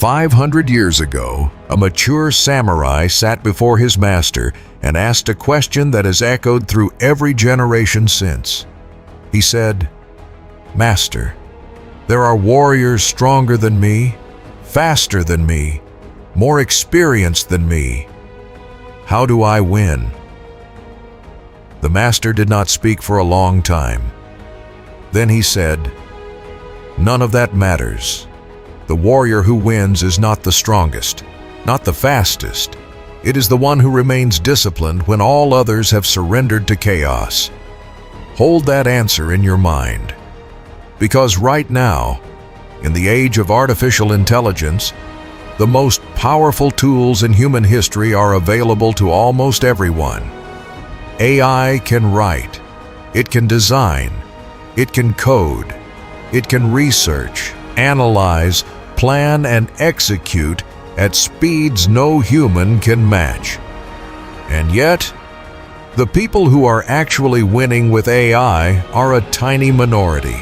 500 years ago, a mature samurai sat before his master and asked a question that has echoed through every generation since. He said, "Master, there are warriors stronger than me, faster than me, more experienced than me. How do I win?" The master did not speak for a long time. Then he said, "None of that matters. The warrior who wins is not the strongest, not the fastest. It is the one who remains disciplined when all others have surrendered to chaos." Hold that answer in your mind. Because right now, in the age of artificial intelligence, the most powerful tools in human history are available to almost everyone. AI can write, it can design, it can code, it can research, analyze, plan, and execute at speeds no human can match. And yet, the people who are actually winning with AI are a tiny minority.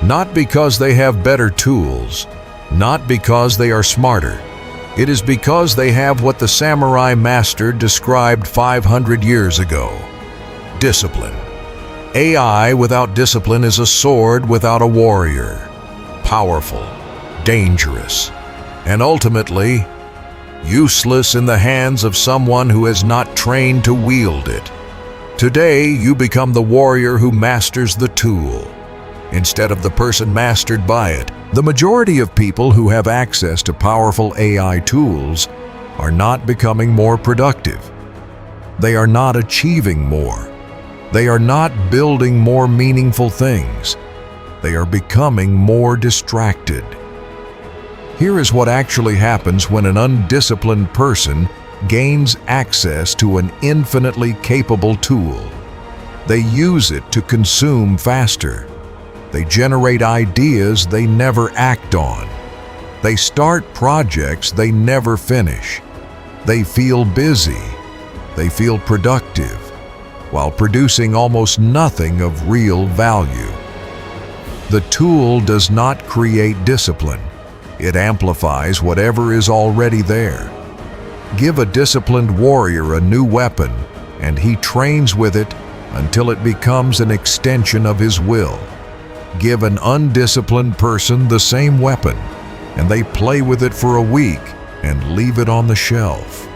Not because they have better tools, not because they are smarter. It is because they have what the samurai master described 500 years ago: discipline. AI without discipline is a sword without a warrior. Powerful, dangerous, and ultimately useless in the hands of someone who has not trained to wield it. Today, you become the warrior who masters the tool, instead of the person mastered by it. The majority of people who have access to powerful AI tools are not becoming more productive. They are not achieving more. They are not building more meaningful things. They are becoming more distracted. Here is what actually happens when an undisciplined person gains access to an infinitely capable tool. They use it to consume faster. They generate ideas they never act on. They start projects they never finish. They feel busy. They feel productive, while producing almost nothing of real value. The tool does not create discipline. It amplifies whatever is already there. Give a disciplined warrior a new weapon, and he trains with it until it becomes an extension of his will. Give an undisciplined person the same weapon, and they play with it for a week and leave it on the shelf.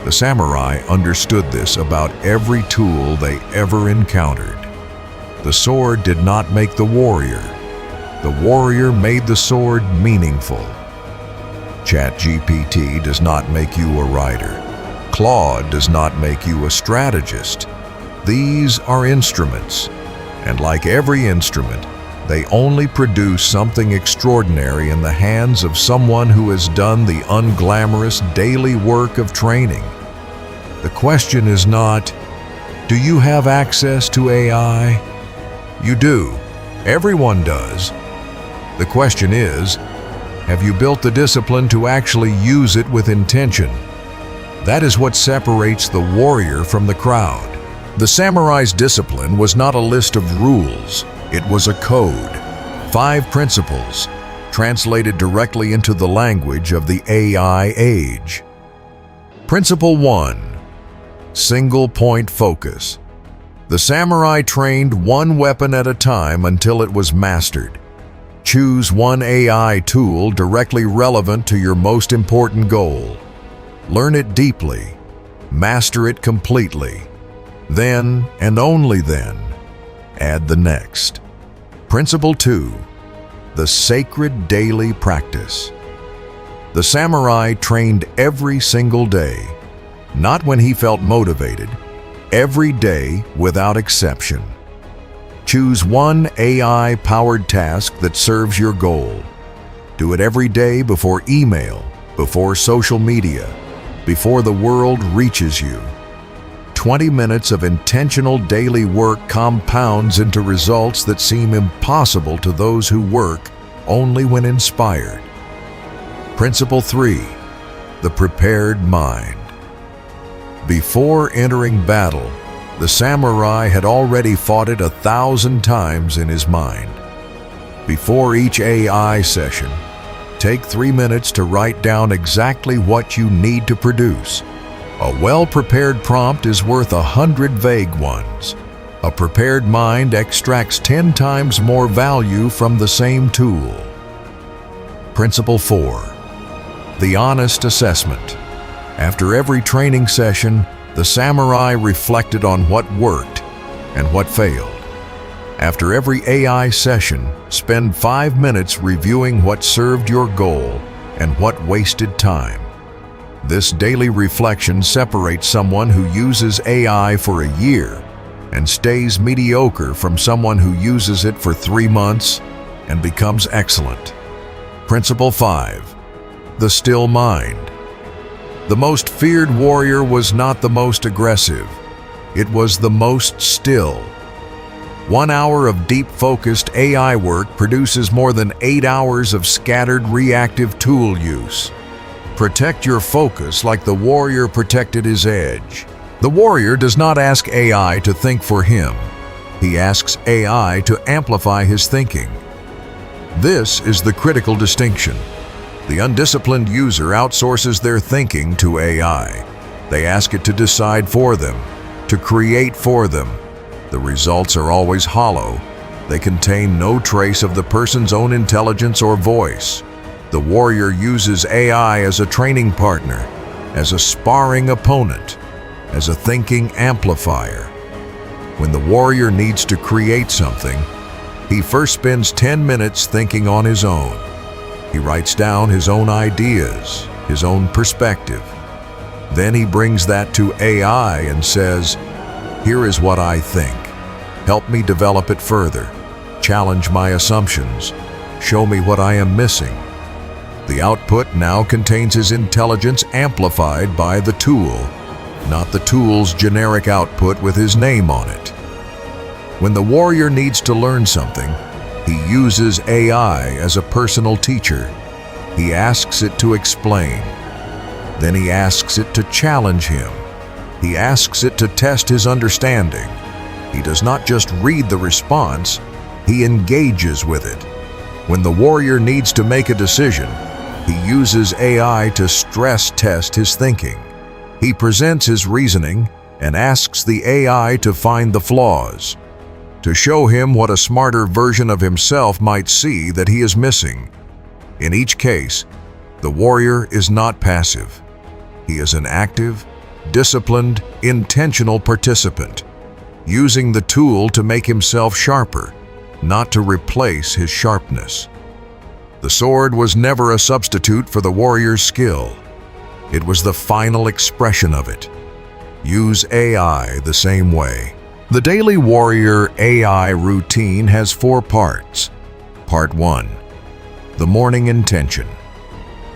The samurai understood this about every tool they ever encountered. The sword did not make the warrior. The warrior made the sword meaningful. ChatGPT does not make you a writer. Claude does not make you a strategist. These are instruments, and like every instrument, they only produce something extraordinary in the hands of someone who has done the unglamorous daily work of training. The question is not, do you have access to AI? You do. Everyone does. The question is, have you built the discipline to actually use it with intention? That is what separates the warrior from the crowd. The samurai's discipline was not a list of rules. It was a code. 5 principles, translated directly into the language of the AI age. Principle 1. Single point focus. The samurai trained one weapon at a time until it was mastered. Choose one AI tool directly relevant to your most important goal. Learn it deeply. Master it completely. Then, and only then, add the next. Principle 2. The sacred daily practice. The samurai trained every single day, not when he felt motivated, every day without exception. Choose one AI-powered task that serves your goal. Do it every day before email, before social media, before the world reaches you. 20 minutes of intentional daily work compounds into results that seem impossible to those who work only when inspired. Principle 3. The prepared mind. Before entering battle, the samurai had already fought it 1,000 times in his mind. Before each AI session, Take 3 minutes to write down exactly what you need to produce. A well-prepared prompt is worth 100 vague ones. A prepared mind extracts 10 times more value from the same tool. Principle 4. The honest assessment. After every training session, the samurai reflected on what worked and what failed. After every AI session, spend 5 minutes reviewing what served your goal and what wasted time. This daily reflection separates someone who uses AI for a year and stays mediocre from someone who uses it for 3 months and becomes excellent. Principle 5. The still mind. The most feared warrior was not the most aggressive. It was the most still. 1 hour of deep-focused AI work produces more than 8 hours of scattered reactive tool use. Protect your focus like the warrior protected his edge. The warrior does not ask AI to think for him. He asks AI to amplify his thinking. This is the critical distinction. The undisciplined user outsources their thinking to AI. They ask it to decide for them, to create for them. The results are always hollow. They contain no trace of the person's own intelligence or voice. The warrior uses AI as a training partner, as a sparring opponent, as a thinking amplifier. When the warrior needs to create something, he first spends 10 minutes thinking on his own. He writes down his own ideas, his own perspective. Then he brings that to AI and says, "Here is what I think. Help me develop it further. Challenge my assumptions. Show me what I am missing." The output now contains his intelligence amplified by the tool, not the tool's generic output with his name on it. When the warrior needs to learn something, he uses AI as a personal teacher. He asks it to explain. Then he asks it to challenge him. He asks it to test his understanding. He does not just read the response, he engages with it. When the warrior needs to make a decision, he uses AI to stress test his thinking. He presents his reasoning and asks the AI to find the flaws, to show him what a smarter version of himself might see that he is missing. In each case, the warrior is not passive. He is an active, disciplined, intentional participant, using the tool to make himself sharper, not to replace his sharpness. The sword was never a substitute for the warrior's skill. It was the final expression of it. Use AI the same way. The Daily Warrior AI routine has 4 parts. Part 1. The morning intention.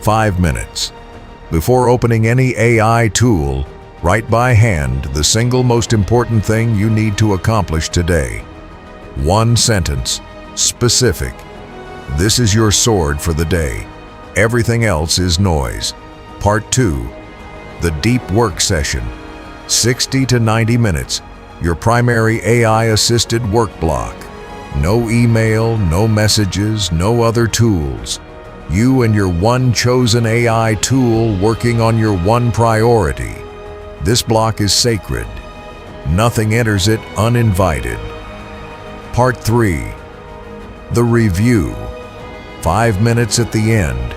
5 minutes. Before opening any AI tool, write by hand the single most important thing you need to accomplish today. 1 sentence, specific. This is your sword for the day. Everything else is noise. Part 2. The deep work session. 60 to 90 minutes. Your primary AI-assisted work block. No email, no messages, no other tools. You and your one chosen AI tool working on your one priority. This block is sacred. Nothing enters it uninvited. Part 3. The review. 5 minutes at the end.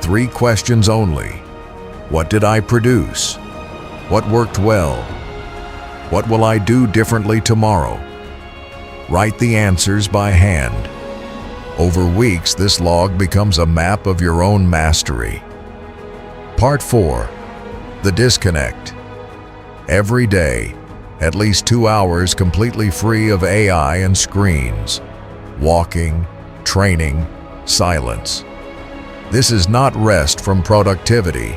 3 questions only. What did I produce? What worked well? What will I do differently tomorrow? Write the answers by hand. Over weeks, this log becomes a map of your own mastery. Part 4. The disconnect. Every day, at least 2 hours completely free of AI and screens. Walking, training, silence. This is not rest from productivity.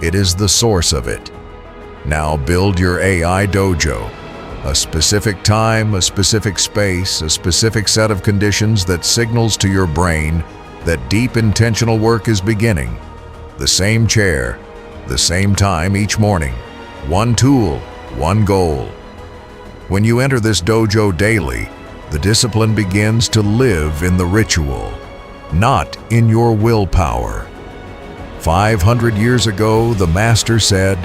It is the source of it. Now build your AI dojo. A specific time, a specific space, a specific set of conditions that signals to your brain that deep intentional work is beginning. The same chair, the same time each morning. One tool, one goal. When you enter this dojo daily, the discipline begins to live in the ritual. not in your willpower. 500 years ago, the Master said,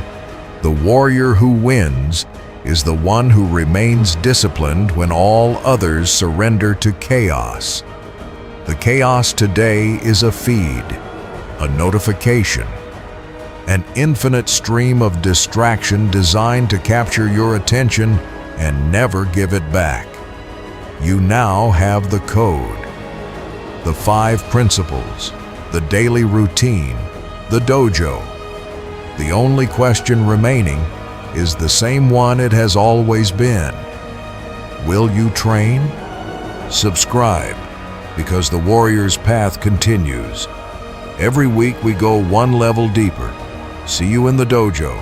"The warrior who wins is the one who remains disciplined when all others surrender to chaos." The chaos today is a feed, a notification, an infinite stream of distraction designed to capture your attention and never give it back. You now have the code, the 5 principles, the daily routine, the dojo. The only question remaining is the same one it has always been. Will you train? Subscribe, because the warrior's path continues. Every week we go one level deeper. See you in the dojo.